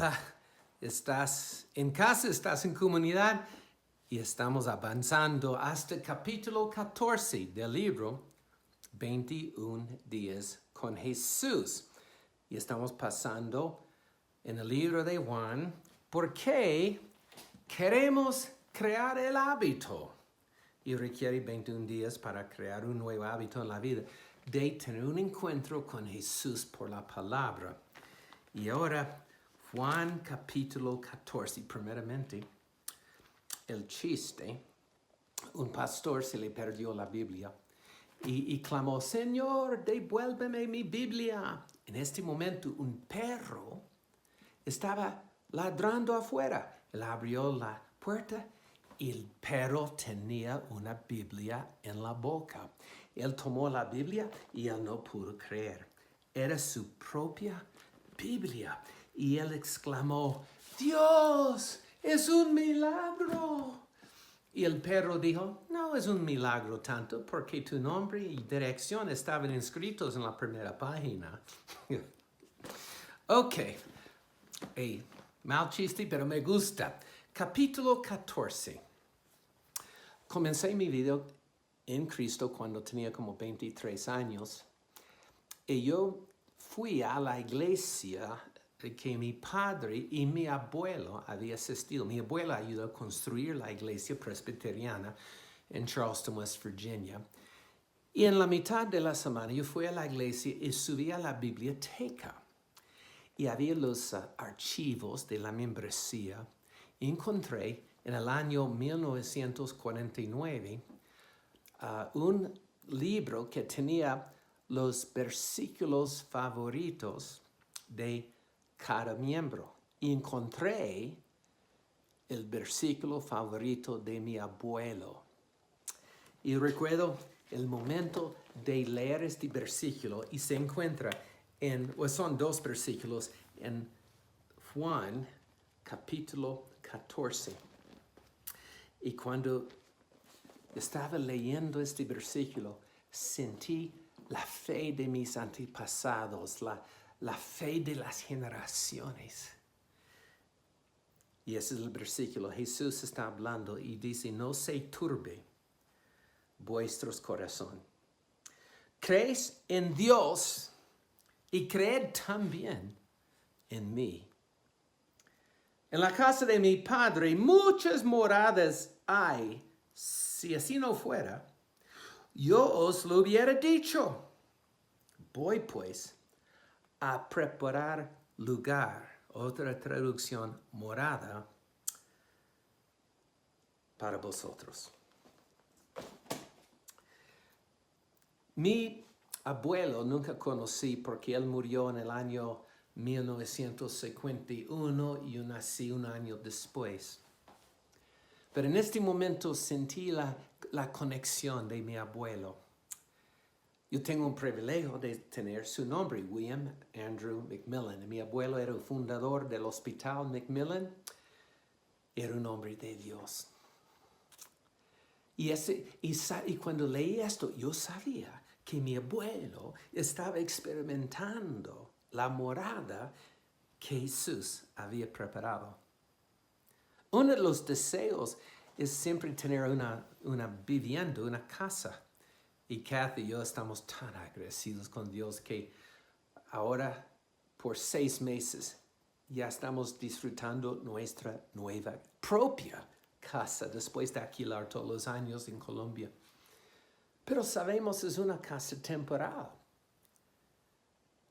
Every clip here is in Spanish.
Hola, estás en casa, estás en comunidad y estamos avanzando hasta el capítulo 14 del libro 21 días con Jesús. Y estamos pasando en el libro de Juan porque queremos crear el hábito. Y requiere 21 días para crear un nuevo hábito en la vida de tener un encuentro con Jesús por la palabra. Y ahora, Juan capítulo 14, primeramente, el chiste, un pastor se le perdió la Biblia y clamó, Señor, devuélveme mi Biblia. En este momento, un perro estaba ladrando afuera. Él abrió la puerta y el perro tenía una Biblia en la boca. Él tomó la Biblia y él no pudo creer. Era su propia Biblia. Y él exclamó, Dios, es un milagro. Y el perro dijo, no es un milagro tanto porque tu nombre y dirección estaban inscritos en la primera página. Ok, mal chiste, pero me gusta. Capítulo 14. Comencé mi video en Cristo cuando tenía como 23 años. Y yo fui a la iglesia que mi padre y mi abuelo habían asistido. Mi abuelo ayudó a construir la iglesia presbiteriana en Charleston, West Virginia. Y en la mitad de la semana yo fui a la iglesia y subí a la biblioteca. Y había los archivos de la membresía. Y encontré en el año 1949 un libro que tenía los versículos favoritos de cada miembro. Y encontré el versículo favorito de mi abuelo. Y recuerdo el momento de leer este versículo y se encuentra son dos versículos en Juan capítulo 14. Y cuando estaba leyendo este versículo, sentí la fe de mis antepasados, la fe de las generaciones. Y ese es el versículo. Jesús está hablando y dice, no se turbe vuestros corazones. Creéis en Dios y creed también en mí. En la casa de mi Padre muchas moradas hay. Si así no fuera, yo os lo hubiera dicho. Voy pues a preparar lugar, otra traducción, morada, para vosotros. Mi abuelo nunca conocí porque él murió en el año 1951 y yo nací un año después. Pero en este momento sentí la conexión de mi abuelo. Yo tengo un privilegio de tener su nombre, William Andrew McMillan. Mi abuelo era el fundador del hospital McMillan. Era un hombre de Dios. Y cuando leí esto, yo sabía que mi abuelo estaba experimentando la morada que Jesús había preparado. Uno de los deseos es siempre tener una vivienda, una casa. Y Kathy y yo estamos tan agradecidos con Dios que ahora por 6 meses ya estamos disfrutando nuestra nueva propia casa después de alquilar todos los años en Colombia. Pero sabemos es una casa temporal.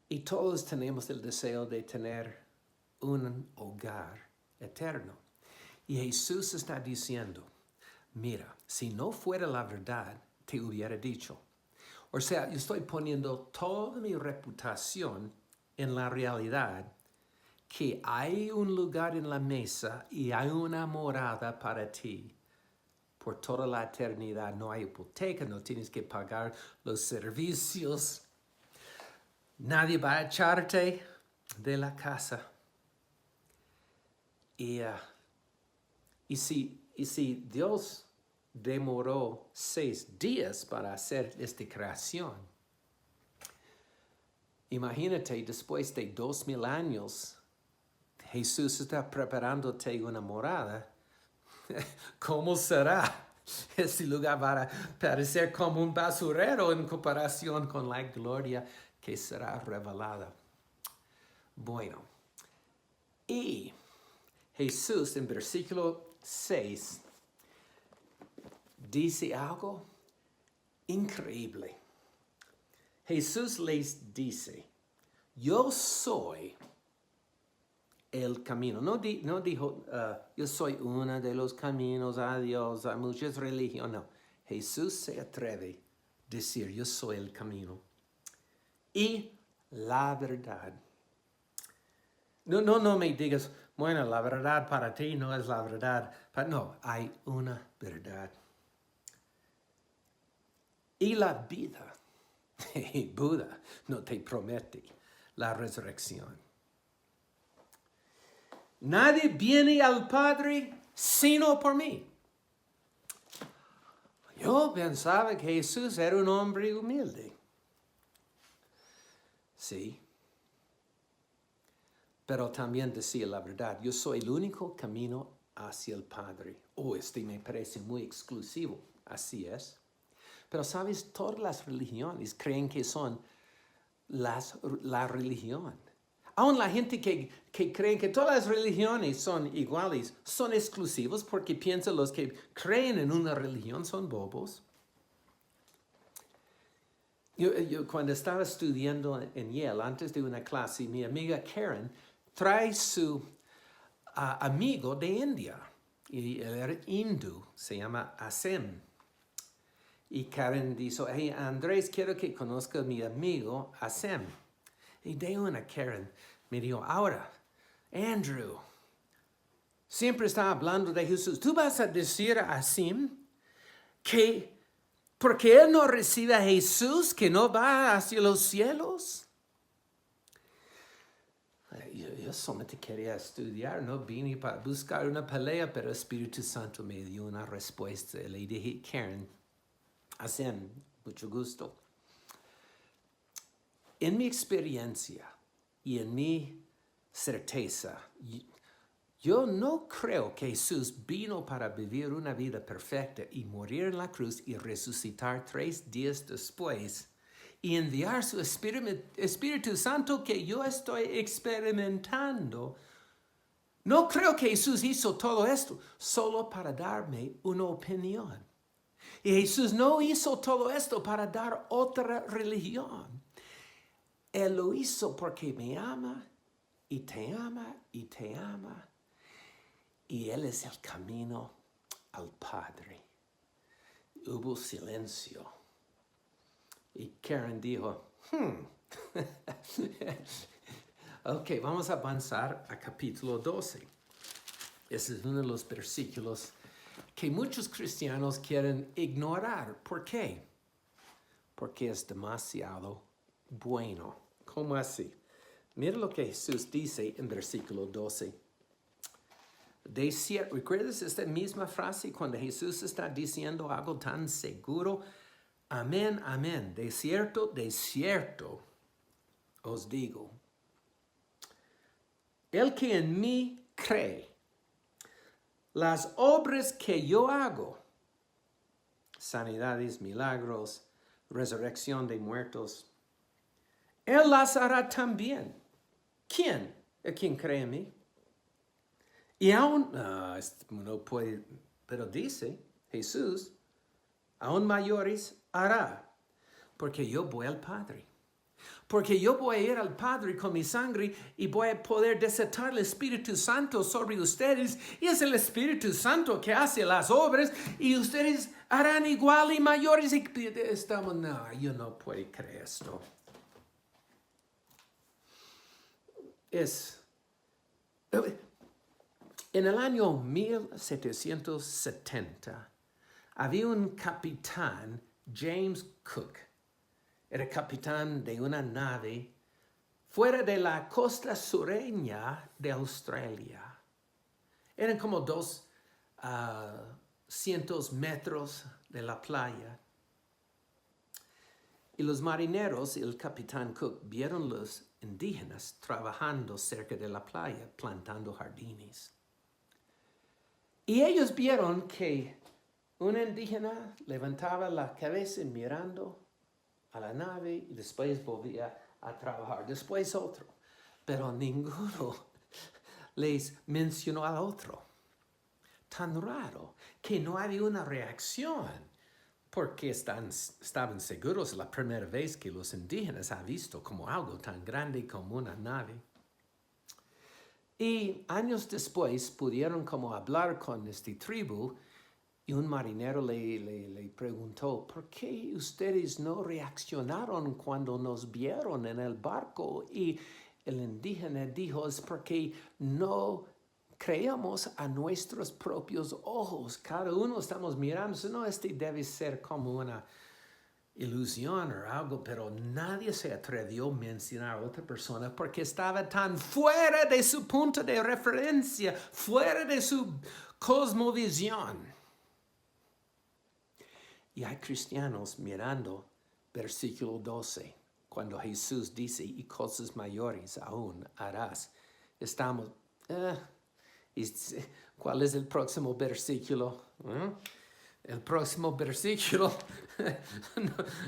Y todos tenemos el deseo de tener un hogar eterno. Y Jesús está diciendo, mira, si no fuera la verdad, te hubiera dicho. O sea, yo estoy poniendo toda mi reputación en la realidad que hay un lugar en la mesa y hay una morada para ti. Por toda la eternidad no hay hipoteca, no tienes que pagar los servicios. Nadie va a echarte de la casa. Y si Dios demoró 6 días para hacer esta creación, imagínate después de 2000 años, Jesús está preparándote una morada. ¿Cómo será? Este lugar va a parecer como un basurero en comparación con la gloria que será revelada. Bueno, y Jesús en versículo 6 dice algo increíble. Jesús les dice, yo soy el camino. No dijo, yo soy uno de los caminos a Dios, a muchas religiones. No, Jesús se atreve a decir, yo soy el camino. Y la verdad. No me digas, bueno, la verdad para ti no es la verdad. No, hay una verdad. Y la vida. Buda no te promete la resurrección. Nadie viene al Padre sino por mí. Yo pensaba que Jesús era un hombre humilde. Sí. Pero también decía la verdad. Yo soy el único camino hacia el Padre. Este me parece muy exclusivo. Así es. Pero sabes, todas las religiones creen que son la religión. Aún la gente que cree que todas las religiones son iguales, son exclusivos porque piensan los que creen en una religión son bobos. Yo cuando estaba estudiando en Yale, antes de una clase, mi amiga Karen trae su amigo de India. Y él era hindú, se llama Asem. Y Karen dijo, hey Andrés, quiero que conozca a mi amigo Asem. Y de una Karen me dijo, ahora, Andrew, siempre está hablando de Jesús. ¿Tú vas a decir a Asem que porque él no recibe a Jesús, que no va hacia los cielos? Yo solamente quería estudiar, no vine para buscar una pelea, pero el Espíritu Santo me dio una respuesta. Le dije, Karen, Asem, mucho gusto. En mi experiencia y en mi certeza, yo no creo que Jesús vino para vivir una vida perfecta y morir en la cruz y resucitar 3 días después y enviar su Espíritu Santo que yo estoy experimentando. No creo que Jesús hizo todo esto solo para darme una opinión. Y Jesús no hizo todo esto para dar otra religión. Él lo hizo porque me ama y te ama y te ama. Y Él es el camino al Padre. Hubo silencio. Y Karen dijo, Ok, vamos a avanzar a capítulo 12. Ese es uno de los versículos que muchos cristianos quieren ignorar. ¿Por qué? Porque es demasiado bueno. ¿Cómo así? Mira lo que Jesús dice en versículo 12. ¿Recuerdas esta misma frase cuando Jesús está diciendo algo tan seguro? Amén, amén. De cierto os digo. El que en mí cree, las obras que yo hago, sanidades, milagros, resurrección de muertos, Él las hará también. ¿Quién? ¿El quien cree en mí? Y aún, no puede, pero dice Jesús, aún mayores hará, porque yo voy al Padre. Porque yo voy a ir al Padre con mi sangre y voy a poder desatar el Espíritu Santo sobre ustedes. Y es el Espíritu Santo que hace las obras y ustedes harán igual y mayores. Y estamos, no, yo no puedo creer esto. En el año 1770 había un capitán, James Cook. Era capitán de una nave fuera de la costa sureña de Australia. Eran como 200 metros de la playa. Y los marineros y el capitán Cook vieron luz indígenas trabajando cerca de la playa, plantando jardines. Y ellos vieron que un indígena levantaba la cabeza mirando a la nave y después volvía a trabajar. Después otro. Pero ninguno les mencionó al otro. Tan raro que no había una reacción. Porque estaban seguros la primera vez que los indígenas han visto como algo tan grande como una nave. Y años después pudieron como hablar con esta tribu y un marinero le preguntó, ¿por qué ustedes no reaccionaron cuando nos vieron en el barco? Y el indígena dijo, es porque no creemos a nuestros propios ojos. Cada uno estamos mirando, no, este debe ser como una ilusión o algo, pero nadie se atrevió a mencionar a otra persona porque estaba tan fuera de su punto de referencia, fuera de su cosmovisión. Y hay cristianos mirando versículo 12, cuando Jesús dice, y cosas mayores aún harás. Estamos, ¿cuál es el próximo versículo? El próximo versículo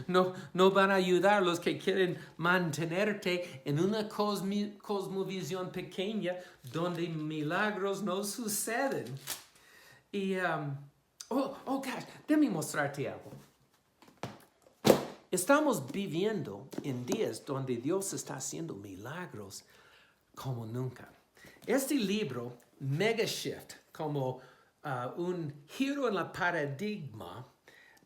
no van a ayudar los que quieren mantenerte en una cosmovisión pequeña donde milagros no suceden. Y, gosh, déjame mostrarte algo. Estamos viviendo en días donde Dios está haciendo milagros como nunca. Este libro, Mega Shift, como un giro en la paradigma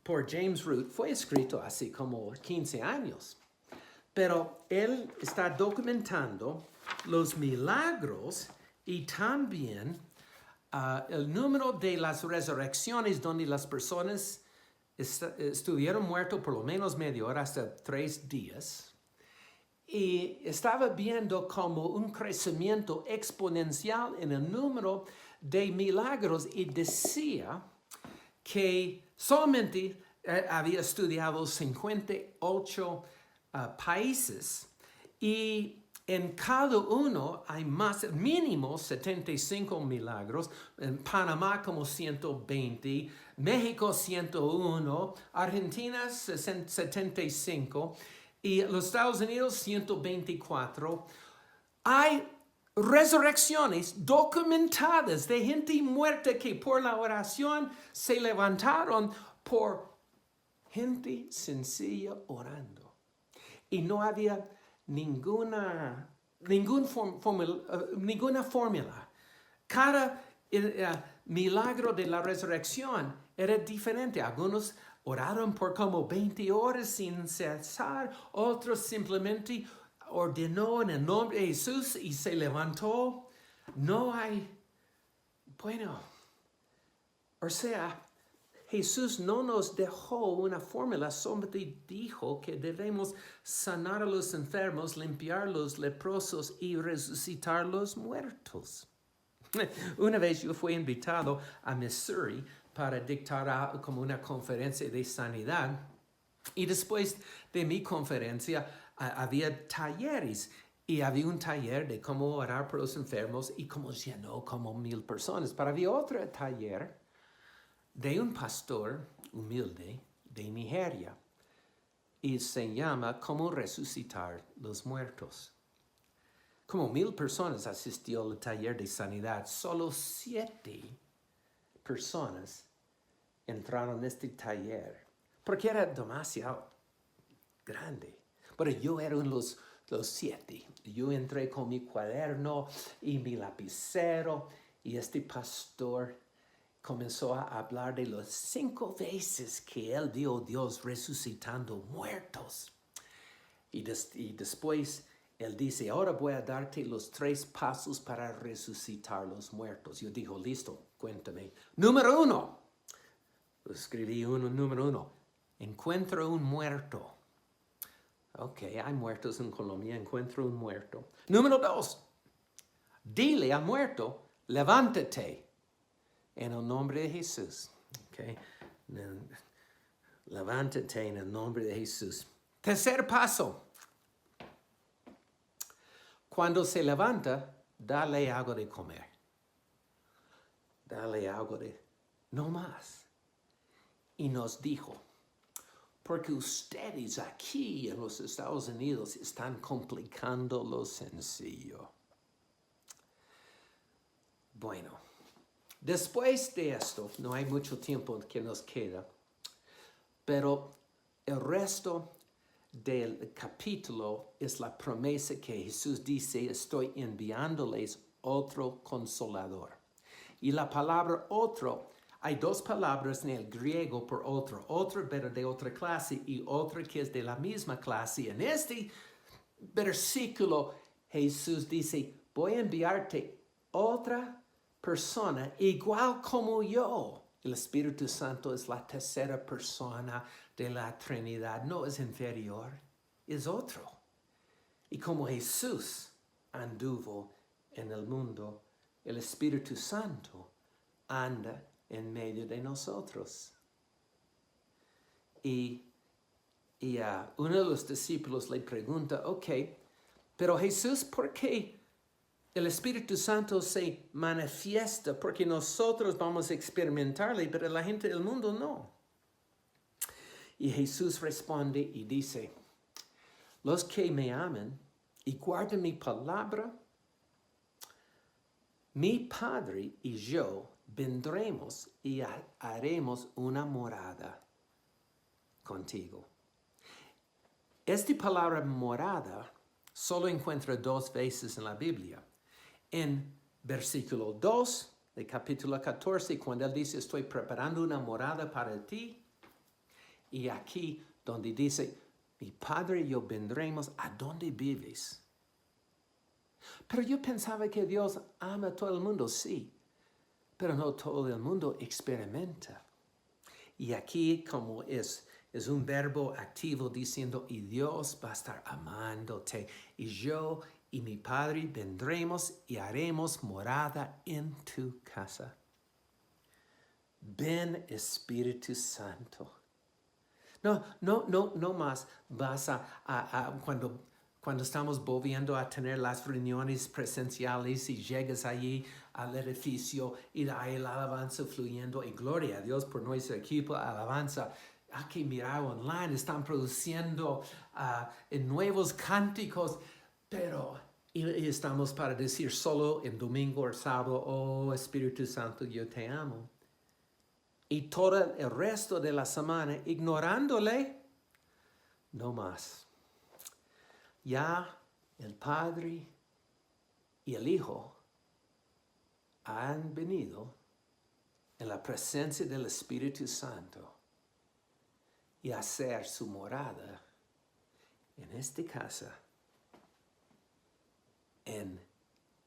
por James Root, fue escrito hace como 15 años. Pero él está documentando los milagros y también el número de las resurrecciones donde las personas estuvieron muertos por lo menos media hora hasta 3 días. Y estaba viendo como un crecimiento exponencial en el número de milagros y decía que solamente había estudiado 58 países y en cada uno hay más, mínimo 75 milagros, en Panamá como 120, México 101, Argentina 75 y los Estados Unidos 124. Hay resurrecciones documentadas de gente muerta que por la oración se levantaron por gente sencilla orando. Y no había ninguna fórmula. Cada milagro de la resurrección era diferente. Algunos oraron por como 20 horas sin cesar, otros simplemente ordenó en el nombre de Jesús y se levantó. No hay, o sea, Jesús no nos dejó una fórmula, solamente dijo que debemos sanar a los enfermos, limpiar los leprosos y resucitar los muertos. Una vez yo fui invitado a Missouri para dictar como una conferencia de sanidad y después de mi conferencia había talleres y había un taller de cómo orar por los enfermos y como llenó como 1,000 personas. Pero había otro taller de un pastor humilde de Nigeria y se llama Cómo resucitar los muertos. Como 1,000 personas asistió al taller de sanidad. Solo 7 personas entraron en este taller porque era demasiado grande. Pero yo era los 7. Yo entré con mi cuaderno y mi lapicero y este pastor comenzó a hablar de las 5 veces que él vio a Dios resucitando muertos. Y después él dice, ahora voy a darte los 3 pasos para resucitar los muertos. Yo digo, listo, cuéntame. Número 1. Escribí número 1. Encuentro un muerto. Ok, hay muertos en Colombia, encuentro un muerto. Número 2. Dile al muerto, levántate. En el nombre de Jesús. Okay. Levántate en el nombre de Jesús. Tercer paso. Cuando se levanta, dale algo de comer. Dale algo de... No más. Y nos dijo, porque ustedes aquí en los Estados Unidos están complicando lo sencillo. Bueno, después de esto, no hay mucho tiempo que nos queda, pero el resto del capítulo es la promesa que Jesús dice, estoy enviándoles otro consolador. Y la palabra otro, hay dos palabras en el griego por otro pero de otra clase y otra que es de la misma clase. En este versículo Jesús dice, voy a enviarte otra persona igual como yo. El Espíritu Santo es la tercera persona de la Trinidad. No es inferior, es otro. Y como Jesús anduvo en el mundo, el Espíritu Santo anda en medio de nosotros. Y uno de los discípulos le pregunta, ok, pero Jesús, ¿por qué el Espíritu Santo se manifiesta? Porque nosotros vamos a experimentarle, pero la gente del mundo no. Y Jesús responde y dice, los que me aman y guardan mi palabra, mi Padre y yo vendremos y haremos una morada contigo. Esta palabra morada solo encuentra 2 veces en la Biblia. En versículo 2 de capítulo 14, cuando él dice, estoy preparando una morada para ti. Y aquí donde dice, mi Padre y yo vendremos, ¿a dónde vives? Pero yo pensaba que Dios ama a todo el mundo, sí. Pero no todo el mundo experimenta. Y aquí como es un verbo activo diciendo, y Dios va a estar amándote. Y yo y mi Padre vendremos y haremos morada en tu casa. Ven Espíritu Santo. No más vas cuando estamos volviendo a tener las reuniones presenciales y llegas allí al edificio y hay la alabanza fluyendo y gloria a Dios por nuestro equipo, alabanza. Hay que mirar online, están produciendo nuevos cánticos, pero y estamos para decir solo en domingo o sábado, oh Espíritu Santo, yo te amo. Y todo el resto de la semana ignorándole, no más. Ya el Padre y el Hijo han venido en la presencia del Espíritu Santo y hacer su morada en esta casa, en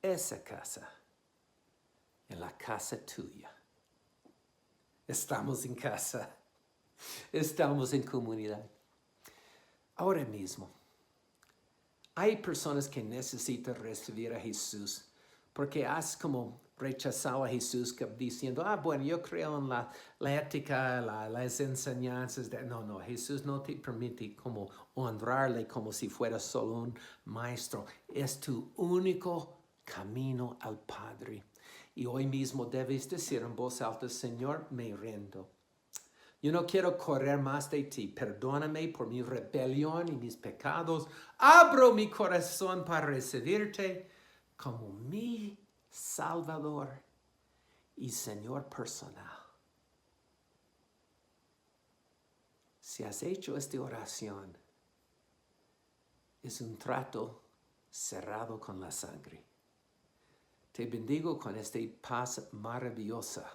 esa casa, en la casa tuya. Estamos en casa, estamos en comunidad. Ahora mismo, hay personas que necesitan recibir a Jesús porque has como rechazado a Jesús diciendo, bueno, yo creo en la ética, las enseñanzas. No, Jesús no te permite como honrarle como si fuera solo un maestro. Es tu único camino al Padre. Y hoy mismo debes decir en voz alta, Señor, me rindo. Yo no quiero correr más de ti. Perdóname por mi rebelión y mis pecados. Abro mi corazón para recibirte como mi Salvador y Señor personal. Si has hecho esta oración, es un trato cerrado con la sangre. Te bendigo con esta paz maravillosa.